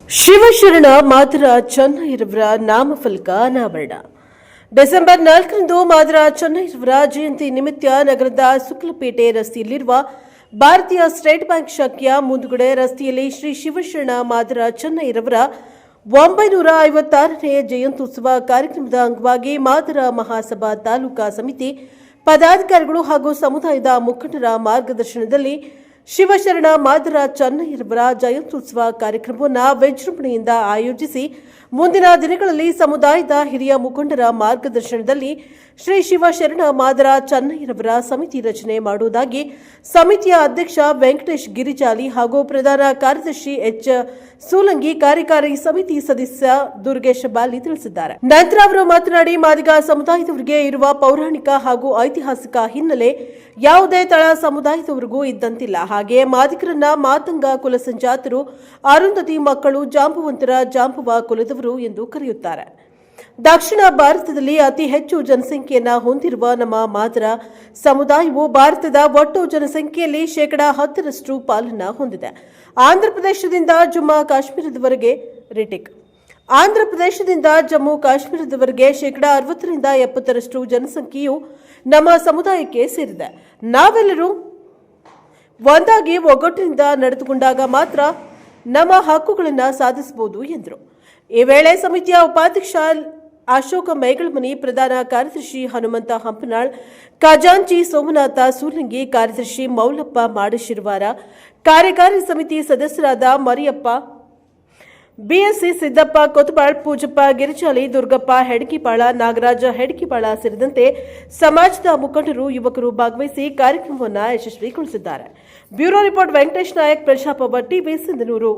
ಶಿವಶರಣ ಮಾದರ ಚೆನ್ನೈರವರ ನಾಮಫಲಕ ಅನಾವರಣ. ಡಿಸೆಂಬರ್ 4ರಂದು ಮಾದರ ಚೆನ್ನೈರವರ ಜಯಂತಿ ನಿಮಿತ್ತ ನಗರದ ಸುಕ್ಲಪೇಟೆ ರಸ್ತೆಯಲ್ಲಿರುವ ಭಾರತೀಯ ಸ್ಟೇಟ್ ಬ್ಯಾಂಕ್ ಶಾಖೆಯ ಮುಂದುಗಡೆ ರಸ್ತೆಯಲ್ಲಿ ಶ್ರೀ ಶಿವಶರಣ ಮಾದರ ಚೆನ್ನೈರವರ 956ನೇ ಜಯಂತ್ಯುತ್ಸವ ಕಾರ್ಯಕ್ರಮದ ಅಂಗವಾಗಿ ಮಾದರ ಮಹಾಸಭಾ ತಾಲೂಕಾ ಸಮಿತಿ ಪದಾಧಿಕಾರಿಗಳು ಹಾಗೂ ಸಮುದಾಯದ ಮುಖಂಡರ ಮಾರ್ಗದರ್ಶನದಲ್ಲಿ ಶಿವಶರಣ ಮಾದರ ಚೆನ್ನೈರವರ ಜಯಂತ್ಯುತ್ಸವ ಕಾರ್ಯಕ್ರಮವನ್ನು ವಿಜೃಂಭಣೆಯಿಂದ ಆಯೋಜಿಸಿ ಮುಂದಿನ ದಿನಗಳಲ್ಲಿ ಸಮುದಾಯದ ಹಿರಿಯ ಮುಖಂಡರ ಮಾರ್ಗದರ್ಶನದಲ್ಲಿ ಶ್ರೀ ಶಿವಶರಣ ಮಾದರ ಚೆನ್ನೈರವರ ಸಮಿತಿ ರಚನೆ ಮಾಡುವುದಾಗಿ ಸಮಿತಿಯ ಅಧ್ಯಕ್ಷ ವೆಂಕಟೇಶ್ ಗಿರಿಜಾಲಿ ಹಾಗೂ ಪ್ರಧಾನ ಕಾರ್ಯದರ್ಶಿ ಎಚ್ ಸೂಲಂಗಿ, ಕಾರ್ಯಕಾರಿ ಸಮಿತಿ ಸದಸ್ಯ ದುರ್ಗೇಶ್ ಬಾಲಿ ತಿಳಿಸಿದ್ದಾರೆ. ನಂತರ ಅವರು ಮಾತನಾಡಿ, ಮಾದಿಗ ಸಮುದಾಯದವರಿಗೆ ಇರುವ ಪೌರಾಣಿಕ ಹಾಗೂ ಐತಿಹಾಸಿಕ ಹಿನ್ನೆಲೆ ಯಾವುದೇ ತಳ ಸಮುದಾಯದವರಿಗೂ ಇದ್ದಂತಿಲ್ಲ. ಹಾಗೆಯೇ ಮಾದಿಗರನ್ನ ಮಾತಂಗ ಕುಲಸಂಜಾತರು, ಅರುಂಧತಿ ಮಕ್ಕಳು, ಜಾಂಬುವಂತರ ಜಾಂಬುವ ಕುಲದವರು ಎಂದು ಕರೆಯುತ್ತಾರೆ. ದಕ್ಷಿಣ ಭಾರತದಲ್ಲಿ ಅತಿ ಹೆಚ್ಚು ಜನಸಂಖ್ಯೆಯನ್ನು ಹೊಂದಿರುವ ನಮ್ಮ ಮಾದರ ಸಮುದಾಯವು ಭಾರತದ ಒಟ್ಟು ಜನಸಂಖ್ಯೆಯಲ್ಲಿ 10% ಪಾಲನ್ನು ಹೊಂದಿದೆ. ಆಂಧ್ರಪ್ರದೇಶದಿಂದ ಜಮ್ಮು ಕಾಶ್ಮೀರದವರೆಗೆ ಆಂಧ್ರಪ್ರದೇಶದಿಂದ ಜಮ್ಮು ಕಾಶ್ಮೀರದವರೆಗೆ 60ರಿಂದ 70% ಜನಸಂಖ್ಯೆಯು ನಮ್ಮ ಸಮುದಾಯಕ್ಕೆ ಸೇರಿದೆ. ನಾವೆಲ್ಲರೂ ಒಂದಾಗಿ ಒಗ್ಗಟ್ಟಿನಿಂದ ನಡೆದುಕೊಂಡಾಗ ಮಾತ್ರ ನಮ್ಮ ಹಕ್ಕುಗಳನ್ನು ಸಾಧಿಸಬಹುದು ಎಂದರು. ಈ ವೇಳೆ ಸಮಿತಿಯ ಉಪಾಧ್ಯಕ್ಷ ಅಶೋಕ ಮೇಗಳಮನಿ, ಪ್ರಧಾನ ಕಾರ್ಯದರ್ಶಿ ಹನುಮಂತ ಹಂಪನಾಳ್, ಖಜಾಂಚಿ ಸೋಮನಾಥ ಸೂಲಂಗಿ, ಕಾರ್ಯದರ್ಶಿ ಮೌಲಪ್ಪ ಮಾಡಿಶಿರವಾರ, ಕಾರ್ಯಕಾರಿ ಸಮಿತಿ ಸದಸ್ಯರಾದ ಮರಿಯಪ್ಪ, ಬಿಎಸ್ಸಿ ಸಿದ್ದಪ್ಪ ಕೊತ್ತಬಾಳ್, ಪೂಜಪ್ಪ ಗಿರಿಜಾಲಿ, ದುರ್ಗಪ್ಪ ಹೆಡ್ಕಿಪಾಳ, ನಾಗರಾಜ ಹೆಡ್ಕಿಪಾಳ ಸೇರಿದಂತೆ ಸಮಾಜದ ಮುಖಂಡರು, ಯುವಕರು ಭಾಗವಹಿಸಿ ಕಾರ್ಯಕ್ರಮವನ್ನು ಯಶಸ್ವಿಗೊಳಿಸಿದ್ದಾರೆ. Bureau report Venkatesh Nayak, Prajaprabha TV, Sindhanur.